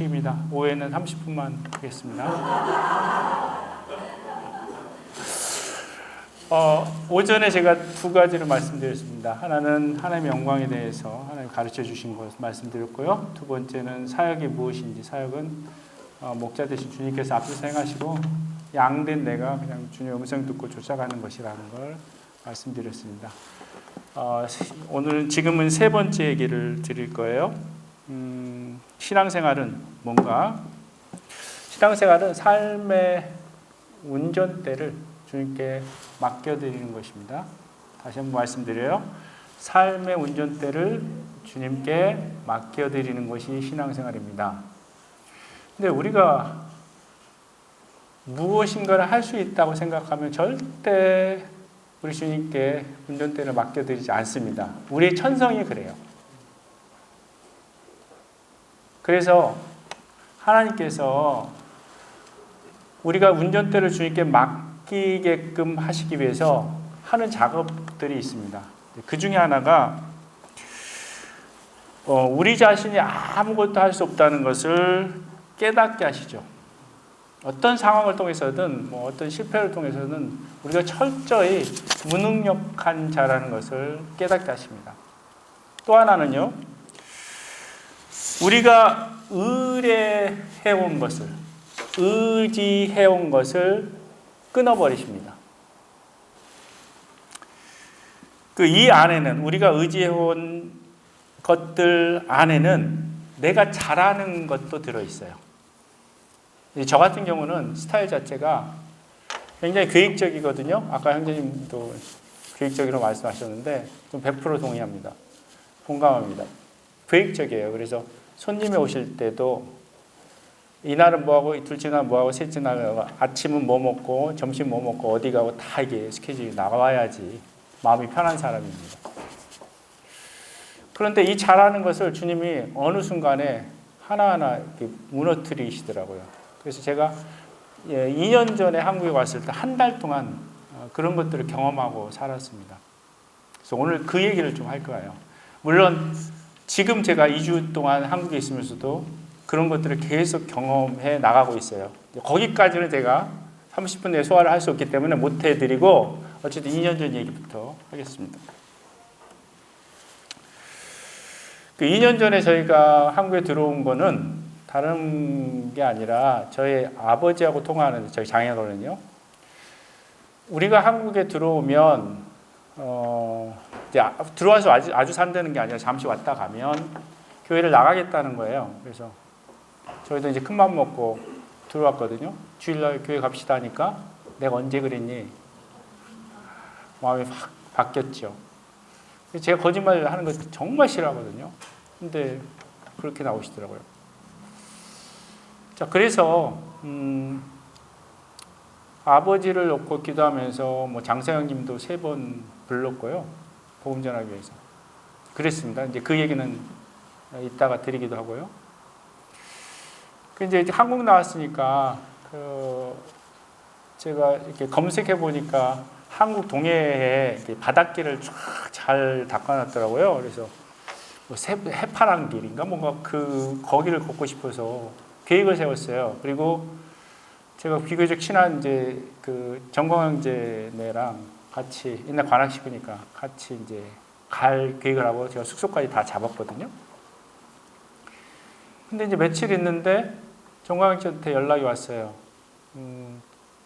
규칙입니다. 오후에는 30분만 하겠습니다. 오전에 제가 두 가지를 말씀드렸습니다. 하나는 하나님의 영광에 대해서 하나님 가르쳐 주신 것을 말씀드렸고요. 두 번째는 사역이 무엇인지, 사역은 목자 되신 주님께서 앞에서 행하시고 양된 내가 그냥 주님의 음성 듣고 쫓아가는 것이라는 걸 말씀드렸습니다. 오늘 지금은 세 번째 얘기를 드릴 거예요. 신앙생활은 뭔가? 신앙생활은 삶의 운전대를 주님께 맡겨드리는 것입니다. 다시 한번 말씀드려요. 삶의 운전대를 주님께 맡겨드리는 것이 신앙생활입니다. 근데 우리가 무엇인가를 할 수 있다고 생각하면 절대 우리 주님께 운전대를 맡겨드리지 않습니다. 우리의 천성이 그래요. 그래서 하나님께서 우리가 운전대를 주님께 맡기게끔 하시기 위해서 하는 작업들이 있습니다. 그 중에 하나가 우리 자신이 아무것도 할 수 없다는 것을 깨닫게 하시죠. 어떤 상황을 통해서든 어떤 실패를 통해서는 우리가 철저히 무능력한 자라는 것을 깨닫게 하십니다. 또 하나는요, 우리가 의뢰해온 것을, 의지해온 것을 끊어버리십니다. 이 안에는, 우리가 의지해온 것들 안에는 내가 잘하는 것도 들어있어요. 저 같은 경우는 스타일 자체가 굉장히 계획적이거든요. 아까 형제님도 계획적이라고 말씀하셨는데 좀 100% 동의합니다. 공감합니다. 계획적이에요. 그래서 손님이 오실 때도 이날은 뭐하고, 둘째 날 뭐하고, 셋째 날 아침은 뭐 먹고, 점심 뭐 먹고, 어디 가고 다 이게 스케줄이 나와야지 마음이 편한 사람입니다. 그런데 이 잘하는 것을 주님이 어느 순간에 하나하나 이렇게 무너뜨리시더라고요. 그래서 제가 2년 전에 한국에 왔을 때 한 달 동안 그런 것들을 경험하고 살았습니다. 그래서 오늘 그 얘기를 좀 할 거예요. 물론 지금 제가 2주 동안 한국에 있으면서도 그런 것들을 계속 경험해 나가고 있어요. 거기까지는 제가 30분 내에 소화를 할 수 없기 때문에 못 해드리고 어쨌든 2년 전 얘기부터 하겠습니다. 2년 전에 저희가 한국에 들어온 거는 다른 게 아니라 저희 아버지하고 통화하는데, 저희 장인어른은요, 우리가 한국에 들어오면 이제 들어와서 아주 산다는 게 아니라 잠시 왔다 가면 교회를 나가겠다는 거예요. 그래서 저희도 이제 큰 맘 먹고 들어왔거든요. 주일날 교회 갑시다 하니까 내가 언제 그랬니? 마음이 확 바뀌었죠. 제가 거짓말 하는 거 정말 싫어하거든요. 근데 그렇게 나오시더라고요. 자, 그래서 아버지를 놓고 기도하면서 장사형님도 3번 불렀고요. 복음 전하기 위해서. 그랬습니다. 이제 그 얘기는 이따가 드리기도 하고요. 이제 한국 나왔으니까 제가 이렇게 검색해 보니까 한국 동해에 바닷길을 쫙 잘 닦아놨더라고요. 그래서 해파란 길인가 뭔가 거기를 걷고 싶어서 계획을 세웠어요. 그리고 제가 비교적 친한 이제 정광 형제네랑 같이 옛날 관악식구니까 같이 이제 갈 계획을 하고 제가 숙소까지 다 잡았거든요. 근데 이제 며칠 있는데 정광 형제한테 연락이 왔어요.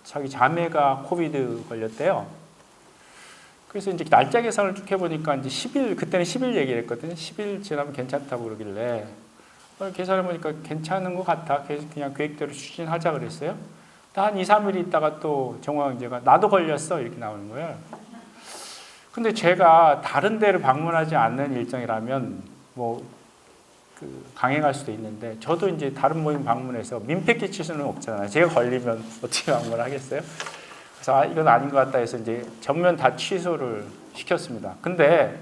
자기 자매가 코비드 걸렸대요. 그래서 이제 날짜 계산을 쭉 해보니까 이제 10일, 그때는 10일 얘기를 했거든요. 10일 지나면 괜찮다고 그러길래 계산해보니까 괜찮은 것 같아. 그냥 계획대로 추진하자 그랬어요. 한 2, 3일 있다가 또 정광 형제가 나도 걸렸어 이렇게 나오는 거예요. 근데 제가 다른 데를 방문하지 않는 일정이라면 강행할 수도 있는데 저도 이제 다른 모임 방문해서 민폐 끼칠 수는 없잖아요. 제가 걸리면 어떻게 방문을 하겠어요? 그래서 이건 아닌 것 같다 해서 이제 전면 다 취소를 시켰습니다. 근데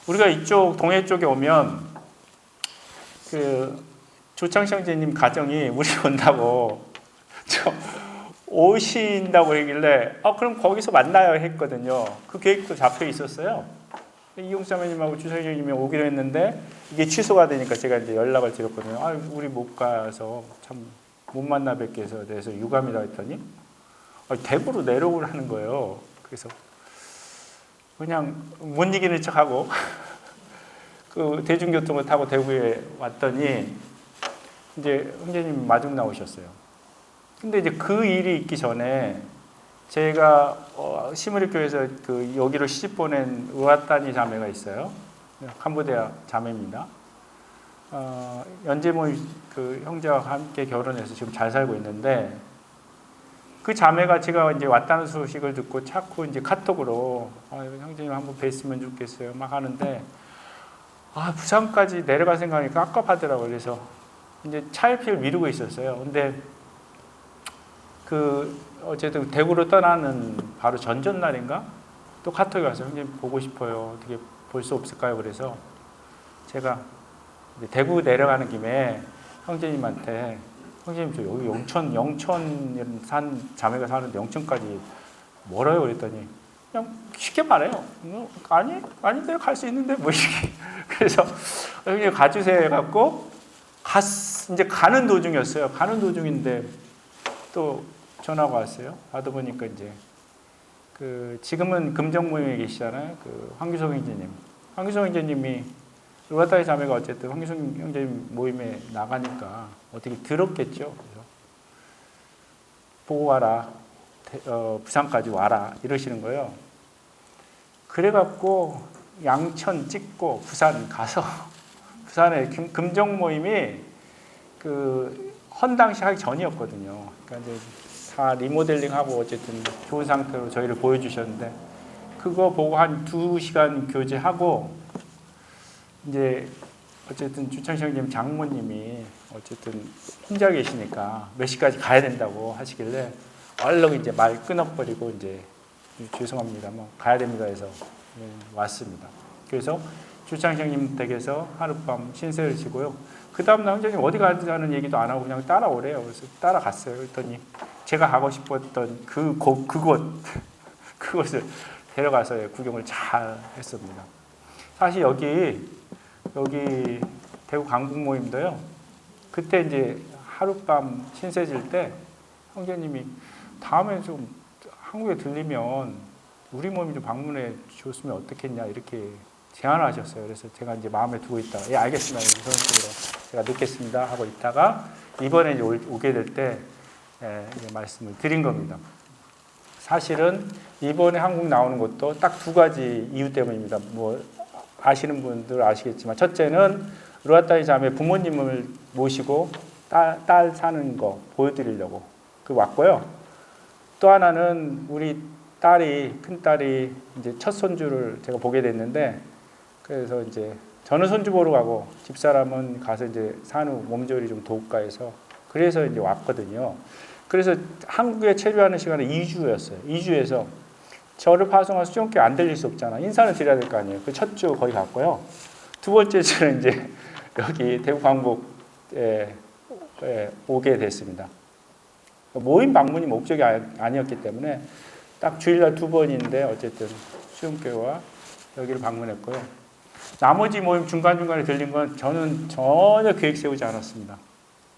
우리가 이쪽 동해 쪽에 오면 조창시 형제님 가정이 우리 온다고 오신다고 하길래 그럼 거기서 만나요 했거든요. 그 계획도 잡혀 있었어요. 이용수 자매님하고 주성님이 오기로 했는데 이게 취소가 되니까 제가 이제 연락을 드렸거든요. 아, 우리 못 가서 참 못 만나 뵙게 해서 그래서 유감이라 했더니 대구로 내려오라는 거예요. 그래서 그냥 못 이기는 척하고 그 대중교통을 타고 대구에 왔더니 이제 형제님 마중 나오셨어요. 근데 이제 그 일이 있기 전에 제가 시무리교회에서 그 여기로 시집 보낸 우아따니 자매가 있어요. 캄보디아 자매입니다. 연재모 그 형제와 함께 결혼해서 지금 잘 살고 있는데 그 자매가 제가 이제 왔다는 소식을 듣고 자꾸 이제 카톡으로 형제님 한번 뵀으면 좋겠어요 막 하는데 부산까지 내려갈 생각이 깝깝하더라고요. 그래서 이제 차일피일 미루고 있었어요. 근데 어쨌든 대구로 떠나는 바로 전전날인가 또 카톡이 와서 형님 보고 싶어요. 어떻게 볼 수 없을까요? 그래서 제가 대구 내려가는 김에 형제님한테 형제님 저 여기 영천 산 자매가 사는데 영천까지 멀어요. 그랬더니 그냥 쉽게 말해요. 아니 내가 갈 수 있는데 뭐 이렇게. 그래서 형님 가주세요 해갖고 이제 가는 도중이었어요. 가는 도중인데 또 전화가 왔어요. 받아보니까 이제 지금은 금정 모임에 계시잖아요. 황규성 형제님. 황규성 형제님이 루아타이 자매가 어쨌든 황규성 형제님 모임에 나가니까 어떻게 들었겠죠. 그래서 보고 와라. 부산까지 와라. 이러시는 거예요. 그래갖고 양천 찍고 부산 가서 부산에 금정 모임이 헌당식 하기 전이었거든요. 그러니까 이제 다 리모델링하고 어쨌든 좋은 상태로 저희를 보여주셨는데 그거 보고 한 2시간 교제하고 이제 어쨌든 주창식 형님 장모님이 어쨌든 혼자 계시니까 몇 시까지 가야 된다고 하시길래 얼른 이제 말 끊어버리고 이제 죄송합니다. 뭐 가야 됩니다 해서 왔습니다. 그래서 주창식 형님 댁에서 하룻밤 신세를 지고요. 그 다음날 형제님 어디 가자는 얘기도 안 하고 그냥 따라오래요. 그래서 따라갔어요. 그랬더니 제가 가고 싶었던 그곳을 데려가서 구경을 잘 했습니다. 사실 여기 대구 강북 모임도요. 그때 이제 하룻밤 신세질 때 형제님이 다음에 좀 한국에 들리면 우리 모임 좀 방문해 줬으면 어떻겠냐 이렇게 제안을 하셨어요. 그래서 제가 이제 마음에 두고 있다가 예 알겠습니다. 그런 식으로 제가 늦겠습니다 하고 있다가 이번에 이제 오게 될 때 말씀을 드린 겁니다. 사실은 이번에 한국 나오는 것도 딱 2가지 이유 때문입니다. 뭐 아시는 분들 아시겠지만 첫째는 루아타이 자매 부모님을 모시고 딸 사는 거 보여드리려고 왔고요. 또 하나는 우리 큰 딸이 이제 첫 손주를 제가 보게 됐는데 그래서 이제 저는 손주 보러 가고 집사람은 가서 이제 산후 몸조리 좀 도울까 해서 그래서 이제 왔거든요. 그래서 한국에 체류하는 시간은 2주였어요. 2주에서 저를 파송한 수종교 안 들릴 수 없잖아. 인사는 드려야 될 거 아니에요. 그 첫 주 거기 갔고요. 2번째 주는 이제 여기 대구 광복에 오게 됐습니다. 모임 방문이 목적이 아니었기 때문에 딱 주일날 2번인데 어쨌든 수종교와 여기를 방문했고요. 나머지 모임 중간중간에 들린 건 저는 전혀 계획 세우지 않았습니다.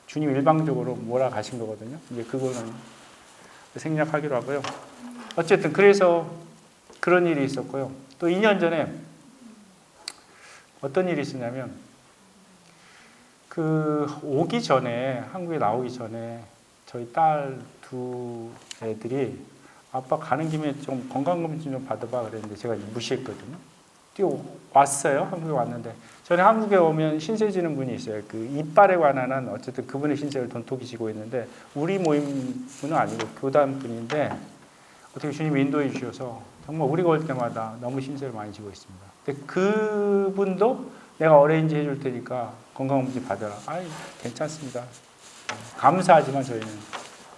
주님 일방적으로 몰아가신 거거든요. 이제 그거는 생략하기로 하고요. 어쨌든 그래서 그런 일이 있었고요. 또 2년 전에 어떤 일이 있었냐면 오기 전에 한국에 나오기 전에 저희 딸 2 애들이 아빠 가는 김에 좀 건강검진 좀 받아봐 그랬는데 제가 무시했거든요. 뛰어왔어요. 한국에 왔는데 전에 한국에 오면 신세 지는 분이 있어요. 이빨에 관한 한 어쨌든 그분의 신세를 돈독히 지고 있는데 우리 모임 분은 아니고 교단 분인데 어떻게 주님이 인도해 주셔서 정말 우리가 올 때마다 너무 신세를 많이 지고 있습니다. 근데 그분도 내가 어레인지 해줄 테니까 건강검진 받아라. 괜찮습니다. 감사하지만 저희는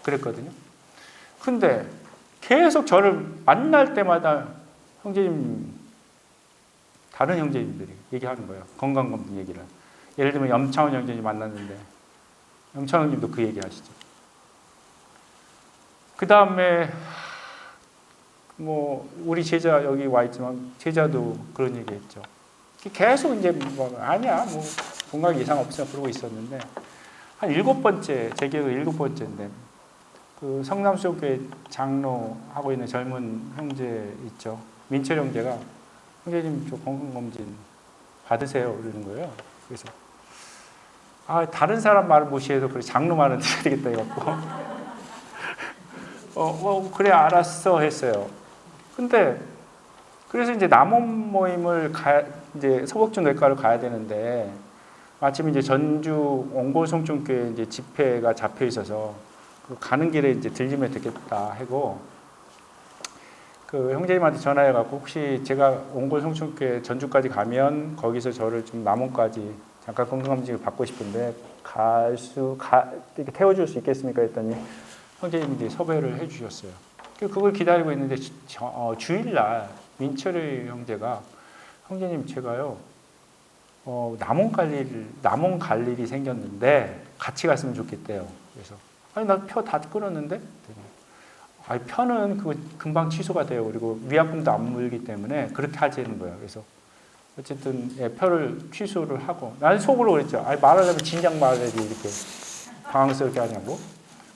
그랬거든요. 근데 계속 저를 만날 때마다 형제님 다른 형제님들이 얘기하는 거예요. 건강검진 얘기를. 예를 들면 염창원 형제님 만났는데 염창원 형님도 그 얘기 하시죠. 그 다음에 뭐 우리 제자 여기 와 있지만 제자도 그런 얘기했죠. 계속 이제 뭐 아니야 뭐 공각 이상 없어 그러고 있었는데 한 7번째 제 기억에 7번째인데 그 성남수교회 장로 하고 있는 젊은 형제 있죠. 민철 형제가 형제님 저 건강검진 받으세요 그러는 거예요. 그래서 다른 사람 말을 무시해도 그래 장로 말은 들어야 되겠다 해갖고 그래 알았어 했어요. 근데 그래서 이제 남원 모임을 이제 서복주 내과를 가야 되는데 마침 이제 전주 옹골송충교회 이제 집회가 잡혀 있어서 가는 길에 이제 들리면 되겠다 하고 그 형제님한테 전화해갖고 혹시 제가 옹골송충교회 전주까지 가면 거기서 저를 좀 남원까지 잠깐 건강검진을 받고 싶은데 이렇게 태워줄 수 있겠습니까? 했더니 형제님이 이제 섭외를 해주셨어요. 그걸 기다리고 있는데 주일날 민철이 형제가 형제님 제가요 남원 갈 일이 생겼는데 같이 갔으면 좋겠대요. 그래서 나 표 다 끊었는데 표는 그거 금방 취소가 돼요. 그리고 위약금도 안 물기 때문에 그렇게 하자는 거예요. 그래서 어쨌든 표를 취소를 하고 나는 속으로 그랬죠. 말하려면 진작 말해야지 이렇게 당황스럽게 하냐고.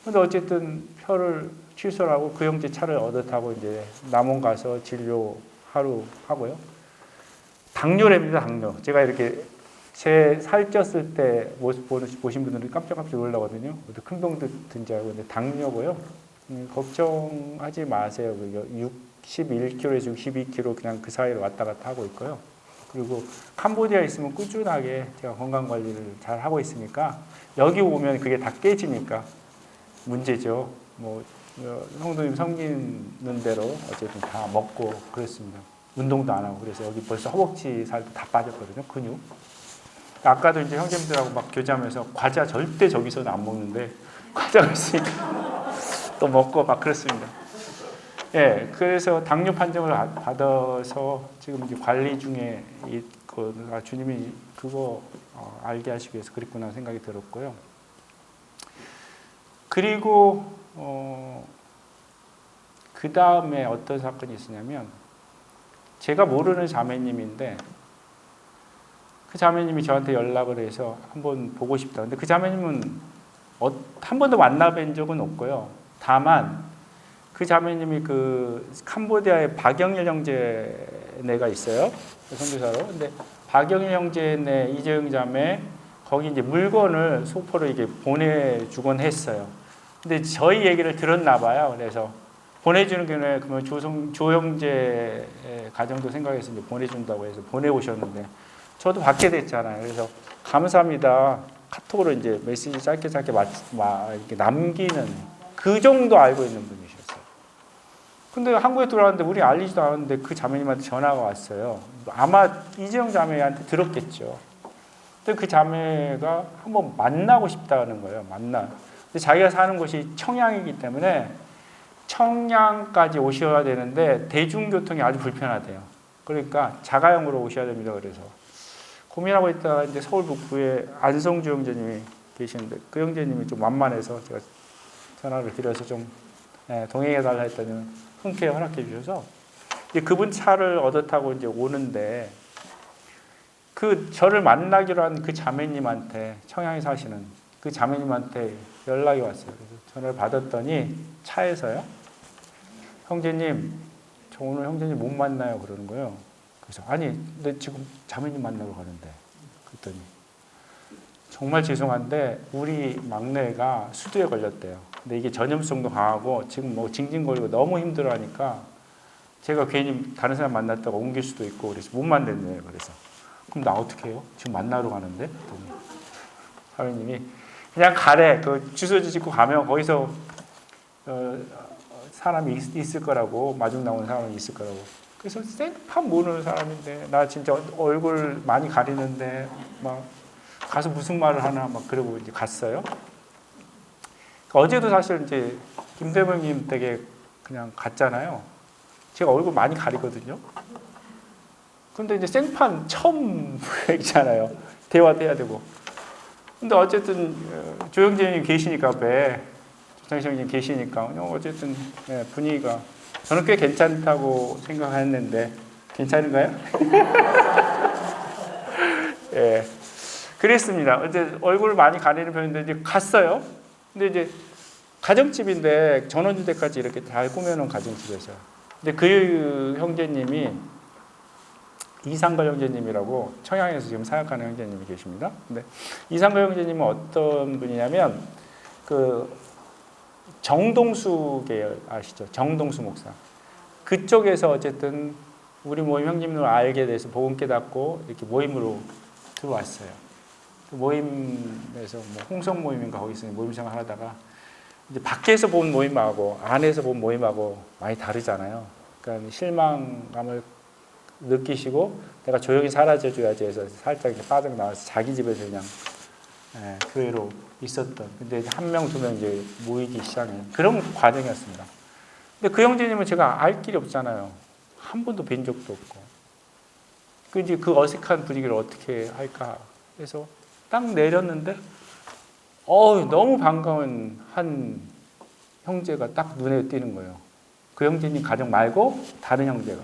근데 어쨌든 표를 취소를 하고 그 형제 차를 얻어 타고 이제 남원 가서 진료 하루 하고요. 당뇨랍니다, 당뇨. 제가 이렇게 제 살쪘을 때 모습 보신 분들은 깜짝깜짝 놀라거든요. 큰 병도 든 줄 알고. 근데 당뇨고요. 걱정하지 마세요. 61kg에서 62kg 그냥 그 사이를 왔다 갔다 하고 있고요. 그리고 캄보디아에 있으면 꾸준하게 제가 건강 관리를 잘 하고 있으니까 여기 오면 그게 다 깨지니까 문제죠. 뭐 성도님 섬기는 대로 어쨌든 다 먹고 그랬습니다. 운동도 안 하고 그래서 여기 벌써 허벅지 살도 다 빠졌거든요. 근육. 아까도 이제 형제님들하고 막 교제하면서 과자 절대 저기서는 안 먹는데 과자가 있으니까 또 먹고 막 그렇습니다. 예, 그래서 당뇨 판정을 받아서 지금 이제 관리 중에 있고 주님이 그거 알게 하시기 위해서 그랬구나 생각이 들었고요. 그리고 그 다음에 어떤 사건이 있었냐면 제가 모르는 자매님인데 그 자매님이 저한테 연락을 해서 한번 보고 싶다. 근데 그 자매님은 한 번도 만나뵌 적은 없고요. 다만 그 자매님이 그 캄보디아에 박영일 형제네가 있어요. 선교사로. 근데 박영일 형제네 이재영 자매 거기 이제 물건을 소포로 이게 보내주곤 했어요. 근데 저희 얘기를 들었나 봐요. 그래서 보내주는 게 그러면 조형제 가정도 생각해서 이제 보내준다고 해서 보내오셨는데 저도 받게 됐잖아요. 그래서 감사합니다. 카톡으로 이제 메시지 짧게 이렇게 남기는 그 정도 알고 있는 분이셨어요. 근데 한국에 들어왔는데 우리 알리지도 않았는데 그 자매님한테 전화가 왔어요. 아마 이재영 자매한테 들었겠죠. 근데 그 자매가 한번 만나고 싶다는 거예요. 근데 자기가 사는 곳이 청양이기 때문에 청양까지 오셔야 되는데 대중교통이 아주 불편하대요. 그러니까 자가용으로 오셔야 됩니다. 그래서 고민하고 있다가 이제 서울 북부에 안성주 형제님이 계시는데 그 형제님이 좀 만만해서 제가 전화를 드려서 좀 동행해 달라 했더니 흔쾌히 허락해 주셔서 이제 그분 차를 얻어 타고 이제 오는데 그 저를 만나기로 한 그 자매님한테 청양에 사시는 그 자매님한테 연락이 왔어요. 그래서 전화를 받았더니 차에서요. 형제님, 저 오늘 형제님 못 만나요 그러는 거예요. 그래서 아니, 근데 지금 자매님 만나러 가는데 그랬더니 정말 죄송한데 우리 막내가 수두에 걸렸대요. 근데 이게 전염성도 강하고 지금 뭐 징징거리고 너무 힘들어하니까 제가 괜히 다른 사람 만났다가 옮길 수도 있고 그래서 못 만났네요. 그래서 그럼 나 어떻게 해요? 지금 만나러 가는데? 그랬더니 사모님이 그냥 가래. 그 주소지 짓고 가면 거기서 사람이 있을 거라고 마중 나오는 사람이 있을 거라고. 그래서 생판 모르는 사람인데 나 진짜 얼굴 많이 가리는데 막 가서 무슨 말을 하나 막 그러고 이제 갔어요. 그러니까 어제도 사실 이제 김대범님 댁에 그냥 갔잖아요. 제가 얼굴 많이 가리거든요. 근데 이제 생판 처음 있잖아요. 대화도 해야 되고. 근데 어쨌든 조영재님 계시니까 조창식 형님 계시니까 어쨌든 분위기가 저는 꽤 괜찮다고 생각했는데 괜찮은가요? 예, 그랬습니다. 어제 얼굴을 많이 가리는 편인데 이제 갔어요. 근데 이제 가정집인데 전원주택까지 이렇게 잘 꾸며놓은 가정집에서. 근데 그 형제님이 이상걸 형제님이라고 청양에서 지금 사역하는 형제님이 계십니다. 근데 이상걸 형제님은 어떤 분이냐면 그 정동수 계열 아시죠? 정동수 목사. 그쪽에서 어쨌든 우리 모임 형님을 알게 돼서 복음 깨닫고 이렇게 모임으로 들어왔어요. 그 모임에서 뭐 홍성 모임인가 거기서 모임 생활 하다가 이제 밖에서 본 모임하고 안에서 본 모임하고 많이 다르잖아요. 그러니까 실망감을 느끼시고 내가 조용히 사라져줘야지 해서 살짝 이렇게 빠져나와서 자기 집에서 그냥 교회로 있었던. 근데 한 명, 두 명 이제 모이기 시작한 그런 과정이었습니다. 근데 그 형제님은 제가 알 길이 없잖아요. 한 번도 뵌 적도 없고. 그 이제 그 어색한 분위기를 어떻게 할까 해서 딱 내렸는데, 너무 반가운 한 형제가 딱 눈에 띄는 거예요. 그 형제님 가정 말고 다른 형제가.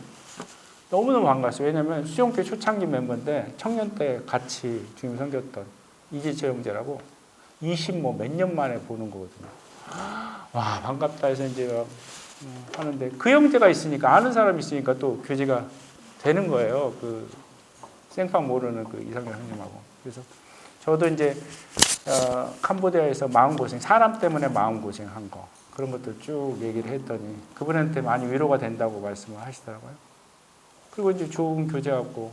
너무너무 반갔어요. 왜냐면 수용교회 초창기 멤버인데 청년 때 같이 주님 섬겼던 이지철 형제라고 몇 년 만에 보는 거거든요. 와, 반갑다 해서 이제 하는데 그 형제가 있으니까, 아는 사람이 있으니까 또 교제가 되는 거예요. 그 생판 모르는 그 이상열 형님하고. 그래서 저도 이제 캄보디아에서 마음고생, 사람 때문에 마음고생한 거, 그런 것들 쭉 얘기를 했더니 그분한테 많이 위로가 된다고 말씀을 하시더라고요. 그리고 이제 좋은 교제하고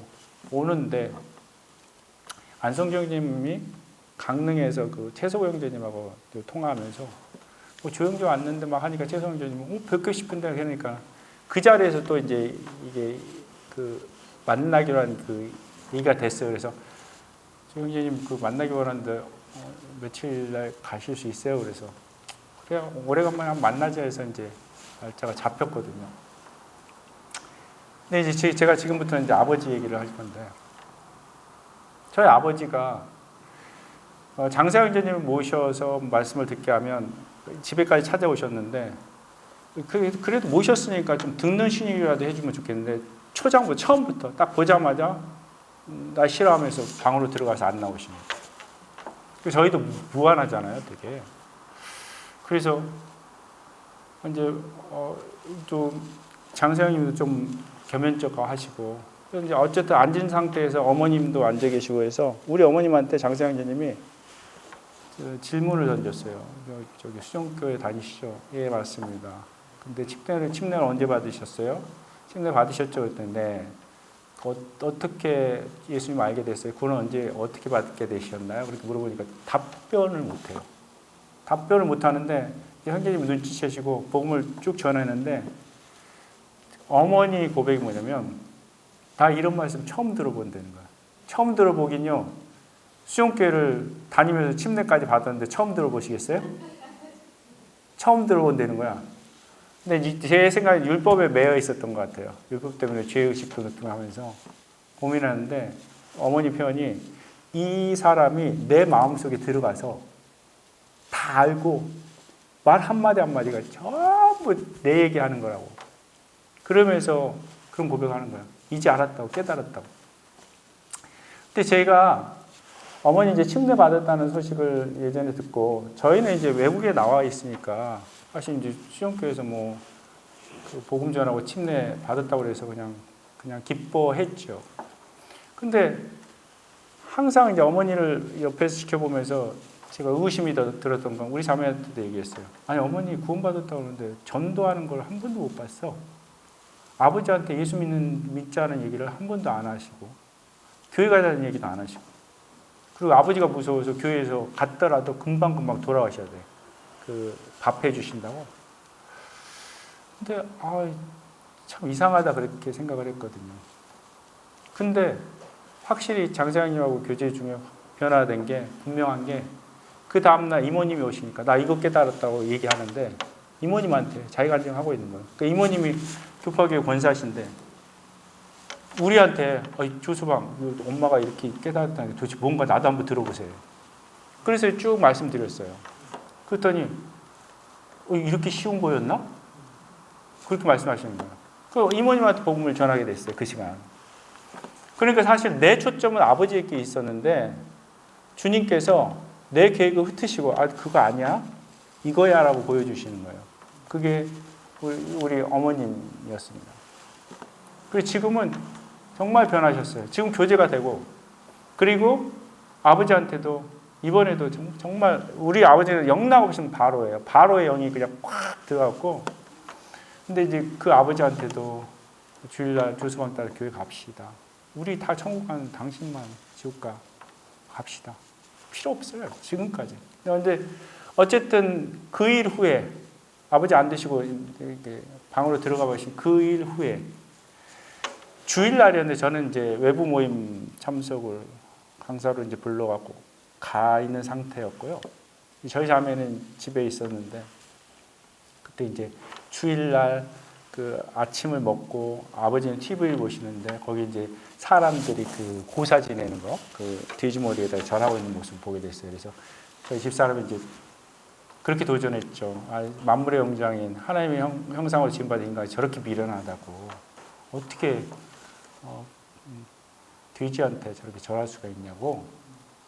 오는데 안성정 형님이 강릉에서 그 최소호 형제님하고 통화하면서 조용히 왔는데 막 하니까 최소호 형제님이 뵙고 싶은데 그러니까 그 자리에서 또 이제 이게 그 만나기로 한 그 얘기가 됐어요. 그래서 최 형제님 그 만나기 원하는데 며칠 날 가실 수 있어요? 그래서 그래 오래간만에 한번 만나자 해서 이제 날짜가 잡혔거든요. 근데 이제 제가 지금부터는 이제 아버지 얘기를 할 건데, 저희 아버지가 장사 형제님을 모셔서 말씀을 듣게 하면 집에까지 찾아오셨는데, 그래도 모셨으니까 좀 듣는 신임이라도 해주면 좋겠는데 초장부터 처음부터 딱 보자마자 나 싫어하면서 방으로 들어가서 안 나오십니다. 저희도 무안하잖아요, 되게. 그래서 이제 좀 장사 형님도 좀 겸연쩍어 하시고, 이제 어쨌든 앉은 상태에서 어머님도 앉아 계시고 해서 우리 어머님한테 장세영 형제님이 질문을 던졌어요. 저기 수정교회 다니시죠? 예, 맞습니다. 근데 침례를 언제 받으셨어요? 침례 받으셨죠? 그랬더니 네. 어떻게 예수님 알게 됐어요? 그건 언제 어떻게 받게 되셨나요? 그렇게 물어보니까 답변을 못해요. 답변을 못하는데 형제님이 눈치채시고 복음을 쭉 전했는데, 어머니 고백이 뭐냐면 다 이런 말씀 처음 들어본다는 거야. 처음 들어보긴요. 수용교회를 다니면서 침례까지 받았는데 처음 들어보시겠어요? 처음 들어본다는 거야. 근데 제 생각에 율법에 매여 있었던 것 같아요. 율법 때문에 죄의식도 느끼면서 고민하는데 어머니 표현이 이 사람이 내 마음속에 들어가서 다 알고 말 한마디 한마디가 전부 내 얘기하는 거라고. 그러면서 그런 고백하는 거예요. 이제 알았다고, 깨달았다고. 근데 제가 어머니 이제 침례 받았다는 소식을 예전에 듣고, 저희는 이제 외국에 나와 있으니까 사실 이제 수영교회에서 뭐 그 복음 전하고 침례 받았다고 그래서 그냥 기뻐했죠. 근데 항상 이제 어머니를 옆에서 지켜보면서 제가 의구심이 들었던 건 우리 자매한테도 얘기했어요. 아니, 어머니 구원받았다고 그러는데 전도하는 걸 한 번도 못 봤어. 아버지한테 예수 믿자는 얘기를 한 번도 안 하시고, 교회 가자는 얘기도 안 하시고, 그리고 아버지가 무서워서 교회에서 갔더라도 금방금방 돌아가셔야 돼. 그 밥 해주신다고. 근데 참 이상하다 그렇게 생각을 했거든요. 근데 확실히 장사장님하고 교제 중에 변화된 게 분명한 게, 그 다음날 이모님이 오시니까 나 이거 깨달았다고 얘기하는데 이모님한테 자기 간증하고 있는 거예요. 그러니까 이모님이 교파교회 권사신데 우리한테 조수방 엄마가 이렇게 깨달았다는 게 도대체 뭔가 나도 한번 들어보세요. 그래서 쭉 말씀드렸어요. 그랬더니 이렇게 쉬운 거였나? 그렇게 말씀하시는 거예요. 그 이모님한테 복음을 전하게 됐어요. 그 시간. 그러니까 사실 내 초점은 아버지에게 있었는데 주님께서 내 계획을 흩으시고 그거 아니야? 이거야 라고 보여주시는 거예요. 그게 우리 어머님이었습니다. 그리고 지금은 정말 변하셨어요. 지금 교제가 되고 그리고 아버지한테도 이번에도 정말 우리 아버지는 영 나오시면 바로예요. 바로의 영이 그냥 꽉 들어갔고 근데 이제 그 아버지한테도 주일날 주수방 따라 교회 갑시다. 우리 다 천국 가는 당신만 지옥 갑시다. 필요 없어요. 지금까지. 그런데 어쨌든 그 일 후에 아버지 안 드시고 이렇게 방으로 들어가 보신 그 일 후에 주일날이었는데 저는 이제 외부 모임 참석을 강사로 이제 불러갖고 가 있는 상태였고요. 저희 자매는 집에 있었는데 그때 이제 주일날 그 아침을 먹고 아버지는 TV를 보시는데 거기 이제 사람들이 그 고사 지내는 거, 그 돼지머리에다 절하고 있는 모습을 보게 됐어요. 그래서 저희 집사람이 이제 그렇게 도전했죠. 만물의 영장인 하나님의 형상으로 지음받은 인간이 저렇게 미련하다고 어떻게 돼지한테 저렇게 절할 수가 있냐고.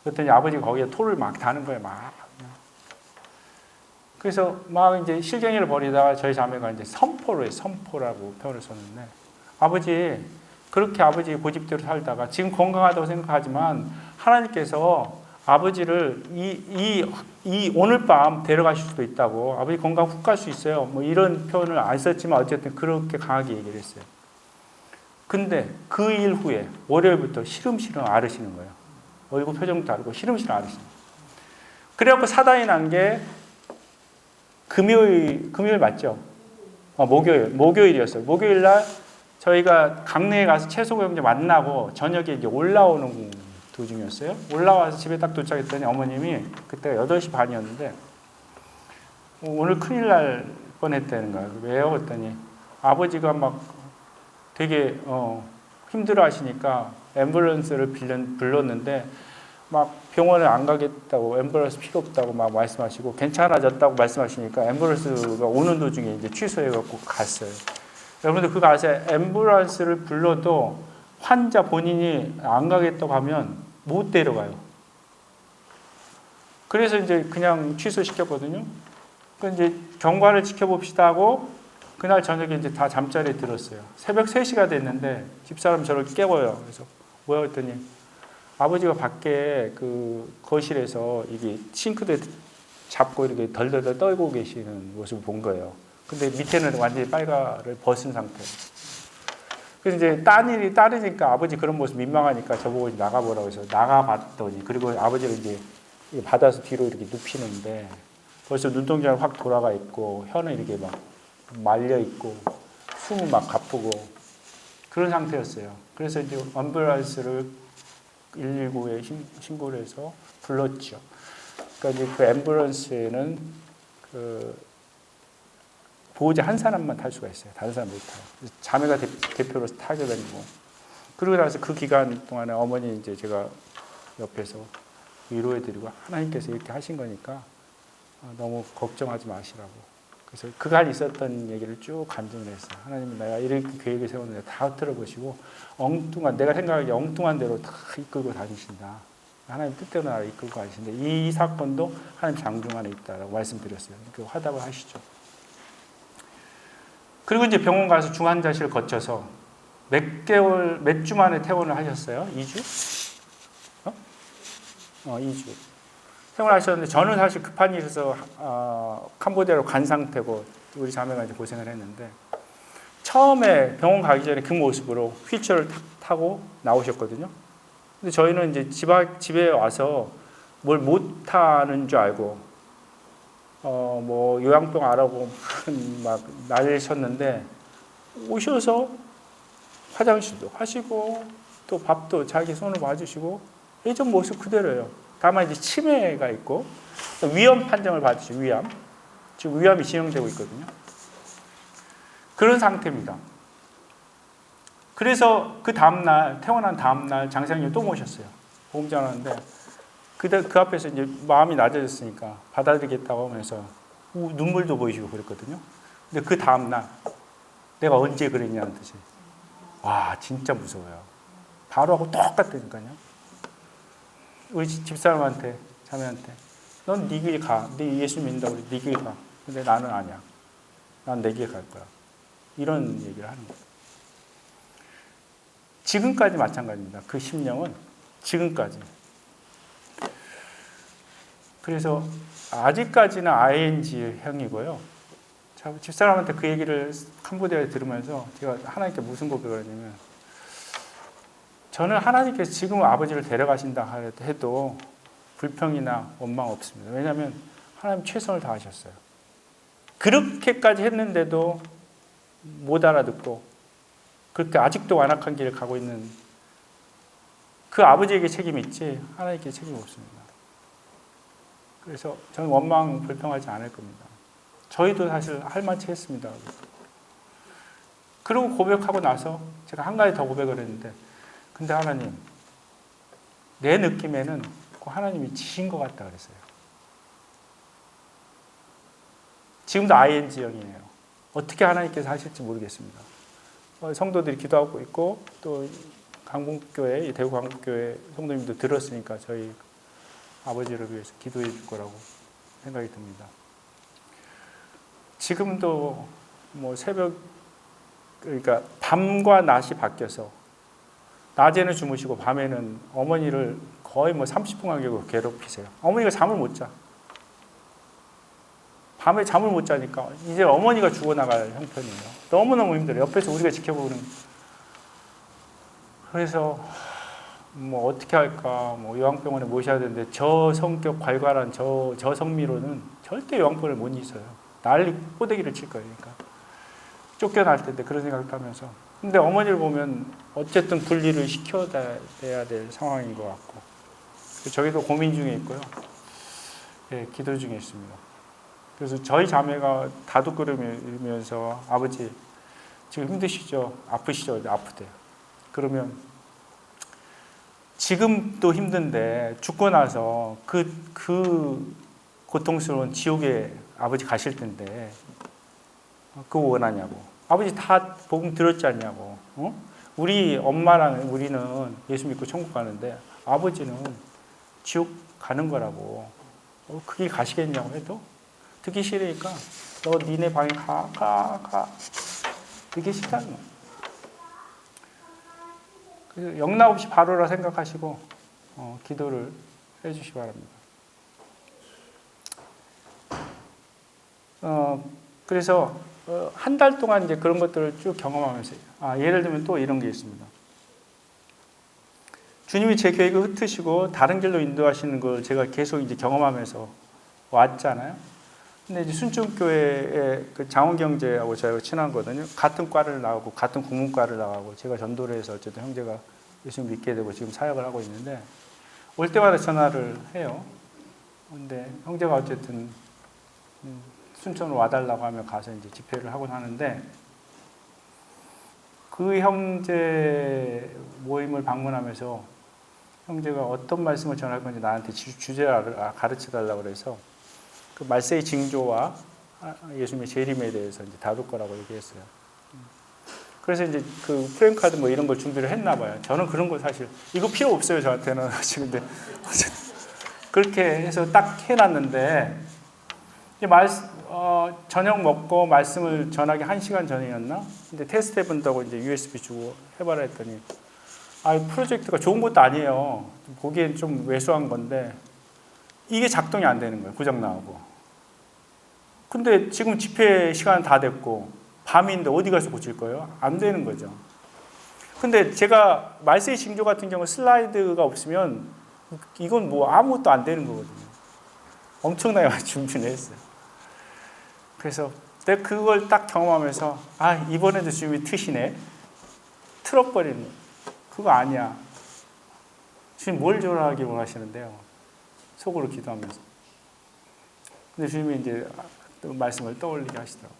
그랬더니 아버지가 거기에 토를 막 다는 거예요. 막. 그래서 막 이제 실갱이를 벌이다가 저희 자매가 이제 선포라고 표현을 썼는데 아버지 그렇게 아버지 고집대로 살다가 지금 건강하다고 생각하지만 하나님께서 아버지를 이 오늘 밤 데려가실 수도 있다고 아버지 건강 훅 갈 수 있어요. 뭐 이런 표현을 안 썼지만 어쨌든 그렇게 강하게 얘기를 했어요. 근데 그 일 후에 월요일부터 시름시름 앓으시는 거예요. 얼굴 표정도 다르고 시름시름 앓으시는 거예요. 그래갖고 사단이 난 게 금요일 맞죠? 목요일이었어요. 목요일 날 저희가 강릉에 가서 채소 경제 만나고 저녁에 이제 올라오는 도중이었어요. 올라와서 집에 딱 도착했더니 어머님이 그때가 8시 반이었는데 오늘 큰일 날 뻔했다는 거예요. 왜요? 그랬더니 아버지가 막 되게 힘들어 하시니까 앰뷸런스를 불렀는데 막 병원에 안 가겠다고 앰뷸런스 필요 없다고 막 말씀하시고 괜찮아졌다고 말씀하시니까 앰뷸런스가 오는 도중에 이제 취소해갖고 갔어요. 여러분들 그거 아세요? 앰뷸런스를 불러도 환자 본인이 안 가겠다고 하면 못 데려가요. 그래서 이제 그냥 취소시켰거든요. 그 이제 경과를 지켜봅시다 하고 그날 저녁에 이제 다 잠자리에 들었어요. 새벽 3시가 됐는데 집사람 저를 깨워요. 그래서 뭐야 했더니 아버지가 밖에 그 거실에서 이게 싱크대 잡고 이렇게 덜덜덜 떨고 계시는 모습을 본 거예요. 근데 밑에는 완전히 빨가를 벗은 상태예요. 그래서 이제 딸이니까 아버지 그런 모습 민망하니까 저보고 나가보라고 해서 나가봤더니 그리고 아버지가 이제 받아서 뒤로 이렇게 눕히는데 벌써 눈동자는 확 돌아가 있고 혀는 이렇게 막 말려 있고 숨은 막 가쁘고 그런 상태였어요. 그래서 이제 앰뷸런스를 119에 신고를 해서 불렀죠. 그러니까 이제 그 앰뷸런스에는 그 보호자 한 사람만 탈 수가 있어요. 다른 사람 못 타요. 자매가 대표로서 타게 되고 그러고 나서 그 기간 동안에 어머니 이제 제가 옆에서 위로해드리고 하나님께서 이렇게 하신 거니까 너무 걱정하지 마시라고. 그래서 그간 있었던 얘기를 쭉 간증을 했어요. 하나님은 내가 이렇게 계획을 세웠는데 다 들어보시고 내가 생각하기에 엉뚱한 대로 다 이끌고 다니신다. 하나님 뜻대로 나를 이끌고 가시는데 이 사건도 하나님 장중 안에 있다라고 말씀드렸어요. 그 화답을 하시죠. 그리고 이제 병원 가서 중환자실 거쳐서 몇 주 만에 퇴원을 하셨어요? 2주? 2주. 퇴원하셨는데 저는 사실 급한 일에서 캄보디아로 간 상태고 우리 자매가 이제 고생을 했는데 처음에 병원 가기 전에 그 모습으로 휠체어를 타고 나오셨거든요. 근데 저희는 이제 집에 와서 뭘 못하는 줄 알고 뭐 요양병 알아보고 막 난리를 쳤는데 오셔서 화장실도 하시고 또 밥도 자기 손으로 봐주시고 예전 모습 그대로예요. 다만 이제 치매가 있고 위암 판정을 받으시고 지금 위암이 진행되고 있거든요. 그런 상태입니다. 그래서 그 다음날 퇴원한 다음날 장사님 또 모셨어요. 보험 전화하는데 그 앞에서 이제 마음이 낮아졌으니까 받아들이겠다고 하면서 눈물도 보이시고 그랬거든요. 근데 그 다음날 내가 언제 그랬냐는 뜻이. 와, 진짜 무서워요. 바로 하고 똑같다니까요. 우리 집사람한테, 자매한테, 넌 네 길 가. 네 예수 믿는다고 그래. 네 길 가. 근데 나는 아니야. 난 내 길 갈 거야. 이런 얘기를 하는 거예요. 지금까지 마찬가지입니다. 그 심령은 지금까지. 그래서 아직까지는 ING형이고요. 집사람한테 그 얘기를 캄보디아에 들으면서 제가 하나님께 무슨 고백을 했냐면, 저는 하나님께서 지금 아버지를 데려가신다 해도 불평이나 원망 없습니다. 왜냐하면 하나님 최선을 다하셨어요. 그렇게까지 했는데도 못 알아듣고 그렇게 아직도 완악한 길을 가고 있는 그 아버지에게 책임이 있지 하나님께 책임이 없습니다. 그래서 저는 원망, 불평하지 않을 겁니다. 저희도 사실 할 만치 했습니다. 그리고 고백하고 나서 제가 한 가지 더 고백을 했는데, 근데 하나님, 내 느낌에는 하나님이 지신 것 같다 그랬어요. 지금도 ING형이에요. 어떻게 하나님께서 하실지 모르겠습니다. 성도들이 기도하고 있고, 또 강북교회, 대구 강북교회 성도님도 들었으니까 저희 아버지를 위해서 기도해 줄 거라고 생각이 듭니다. 지금도 뭐 새벽, 그러니까 밤과 낮이 바뀌어서 낮에는 주무시고 밤에는 어머니를 거의 뭐 30분 간격으로 괴롭히세요. 어머니가 잠을 못 자. 밤에 잠을 못 자니까 이제 어머니가 죽어나갈 형편이에요. 너무너무 힘들어요. 옆에서 우리가 지켜보는. 그래서 뭐 어떻게 할까, 뭐 요양병원에 모셔야 되는데 저 성격 괄괄한 저 성미로는 절대 요양병원을 못 있어요. 난리 꼬대기를 칠 거예요. 그러니까 쫓겨날 텐데 그런 생각도 하면서. 근데 어머니를 보면 어쨌든 분리를 시켜야 될 상황인 것 같고, 저희도 고민 중에 있고요. 예, 기도 중에 있습니다. 그래서 저희 자매가 다독거리면서 아버지 지금 힘드시죠? 아프시죠? 아프대요. 그러면 지금도 힘든데 죽고 나서 그 고통스러운 지옥에 아버지 가실 텐데 그거 원하냐고. 아버지 다 복음 들었지 않냐고. 우리 엄마랑 우리는 예수 믿고 천국 가는데 아버지는 지옥 가는 거라고. 그 길 가시겠냐고 해도 듣기 싫으니까 너 니네 방에 가. 듣기 싫다는 거야. 그래서 영락 없이 바로라 생각하시고 기도를 해주시기 바랍니다. 그래서 한 달 동안 이제 그런 것들을 쭉 경험하면서, 예를 들면 또 이런 게 있습니다. 주님이 제 계획을 흩으시고 다른 길로 인도하시는 걸 제가 계속 이제 경험하면서 왔잖아요. 근데 이제 순천교회의 그 장원경제하고 저희가 친하거든요. 같은 과를 나가고 같은 국문과를 나가고 제가 전도를 해서 어쨌든 형제가 예수님 믿게 되고 지금 사역을 하고 있는데, 올 때마다 전화를 해요. 근데 형제가 어쨌든 순천으로 와달라고 하면 가서 이제 집회를 하곤 하는데, 그 형제 모임을 방문하면서 형제가 어떤 말씀을 전할 건지 나한테 주제를 가르쳐 달라고 그래서 그 말세의 징조와 예수님의 재림에 대해서 이제 다룰 거라고 얘기했어요. 그래서 이제 그 프랭카드 뭐 이런 걸 준비를 했나 봐요. 저는 그런 거 사실 이거 필요 없어요, 저한테는. 근데 그렇게 해서 딱 해놨는데, 저녁 먹고 말씀을 전하기 1시간 전이었나? 근데 테스트 해본다고 이제 USB 주고 해봐라 했더니, 프로젝트가 좋은 것도 아니에요. 보기엔 좀 왜소한 건데, 이게 작동이 안 되는 거예요. 고장 나오고. 근데 지금 집회 시간 다 됐고, 밤인데 어디 가서 고칠 거예요? 안 되는 거죠. 근데 제가 말세의 징조 같은 경우 슬라이드가 없으면, 이건 뭐 아무것도 안 되는 거거든요. 엄청나게 준비를 했어요. 그래서 내가 그걸 딱 경험하면서 이번에도 주님이 트시네. 틀어버리는 거. 그거 아니야. 주님 뭘 조라하기 원하시는데요. 속으로 기도하면서. 근데 주님이 이제 또 말씀을 떠올리게 하시더라고요.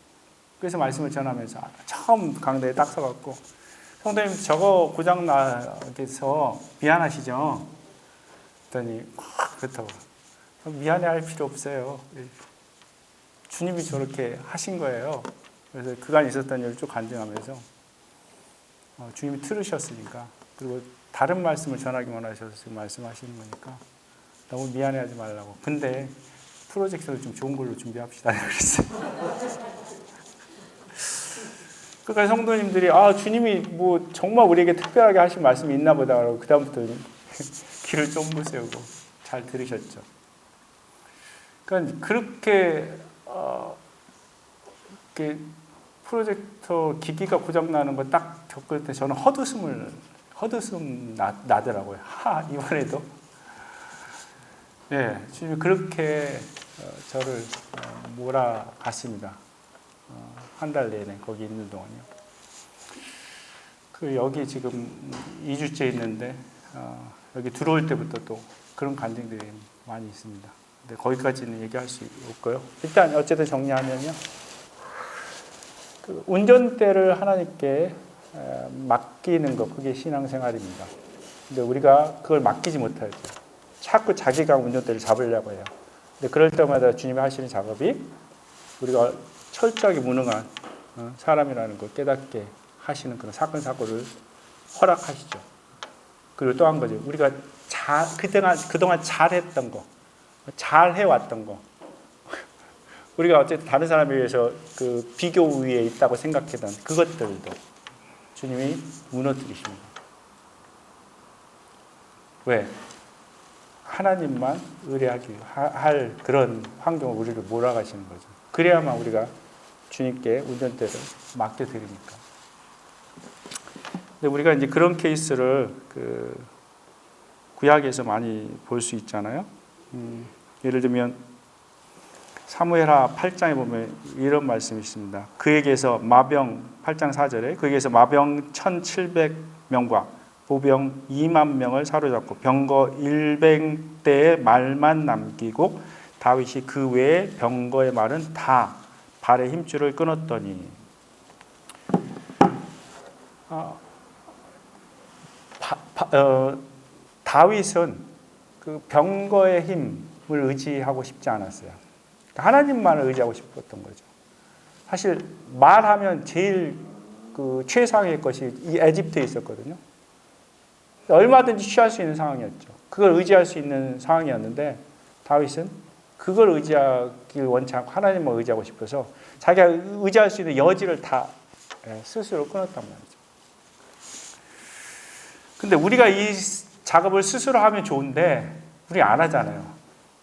그래서 말씀을 전하면서 처음 강대에 딱 서갖고, 성도님 저거 고장나게 해서 미안하시죠? 그랬더니 그렇다고. 미안해 할 필요 없어요. 주님이 저렇게 하신 거예요. 그래서 그간 있었던 일을 쭉 간증하면서 주님이 들으셨으니까, 그리고 다른 말씀을 전하기만 하셔서 지금 말씀하시는 거니까 너무 미안해하지 말라고. 근데 프로젝트를 좀 좋은 걸로 준비합시다 그랬어요. 그러니까 성도님들이 주님이 뭐 정말 우리에게 특별하게 하신 말씀이 있나 보다 그러고 그다음부터 귀를 쫑긋 세우고 잘 들으셨죠. 그러니까 그렇게 프로젝터 기기가 고장 나는 거 딱 겪을 때 저는 헛웃음 나더라고요. 이번에도 주님이 그렇게 저를 몰아갔습니다. 한 달 내내 거기 있는 동안요. 여기 지금 2주째 있는데 여기 들어올 때부터 또 그런 간증들이 많이 있습니다. 근데 거기까지는 얘기할 수 없고요. 일단 어쨌든 정리하면요. 운전대를 하나님께 맡기는 것, 그게 신앙생활입니다. 근데 우리가 그걸 맡기지 못하죠. 자꾸 자기가 운전대를 잡으려고 해요. 근데 그럴 때마다 주님이 하시는 작업이 우리가 철저하게 무능한 사람이라는 걸 깨닫게 하시는 그런 사건, 사고를 허락하시죠. 그리고 또 한 가지, 우리가 그동안 잘했던 거, 잘해왔던 거, 우리가 어쨌든 다른 사람에 비해서 그 비교 위에 있다고 생각했던 그것들도 주님이 무너뜨리십니다. 왜? 하나님만 의뢰하기 할 그런 환경을 우리를 몰아가시는 거죠. 그래야만 우리가 주님께 운전대를 맡겨드리니까. 근데 우리가 이제 그런 케이스를 구약에서 많이 볼 수 있잖아요. 예를 들면 사무엘하 8장에 보면 이런 말씀이 있습니다. 그에게서 마병 8장 4절에 그에게서 마병 1700명과 보병 2만 명을 사로잡고 병거 100대의 말만 남기고 다윗이 그 외의 병거의 말은 다 발의 힘줄을 끊었더니 다윗은 그 병거의 힘을 의지하고 싶지 않았어요. 하나님만을 의지하고 싶었던 거죠. 사실 말하면 제일 최상의 것이 이 에집트에 있었거든요. 얼마든지 취할 수 있는 상황이었죠. 그걸 의지할 수 있는 상황이었는데 다윗은 그걸 의지하길 원치 않고 하나님만 의지하고 싶어서 자기가 의지할 수 있는 여지를 다 스스로 끊었단 말이죠. 근데 우리가 이 작업을 스스로 하면 좋은데 우리 안 하잖아요.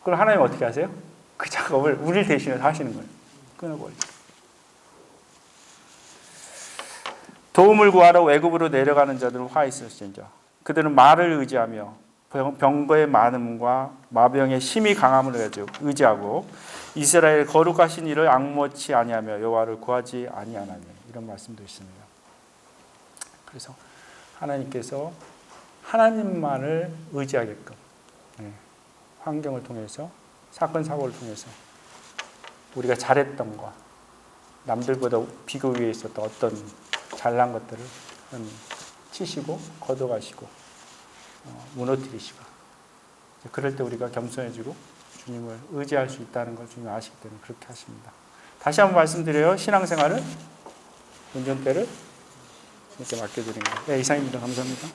그럼 하나님 어떻게 하세요? 그 작업을 우리를 대신해서 하시는 거예요. 끊어버리죠. 도움을 구하러 외국으로 내려가는 자들은 화 있을진저 그들은 말을 의지하며 병거의 많음과 마병의 힘이 강함을 의지하고 이스라엘 거룩하신 이를 앙모치 아니하며 여호와를 구하지 아니하나니 이런 말씀도 있습니다. 그래서 하나님께서 하나님만을 의지하게끔 환경을 통해서 사건 사고를 통해서 우리가 잘했던 것, 남들보다 비교 위에 있었던 어떤 잘난 것들을 치시고 걷어가시고 무너뜨리시고 그럴 때 우리가 겸손해지고 주님을 의지할 수 있다는 걸 주님이 아시기 때문에 그렇게 하십니다. 다시 한번 말씀드려요. 신앙생활은 운전대를 주님께 맡겨드린 거예요. 이상입니다. 감사합니다.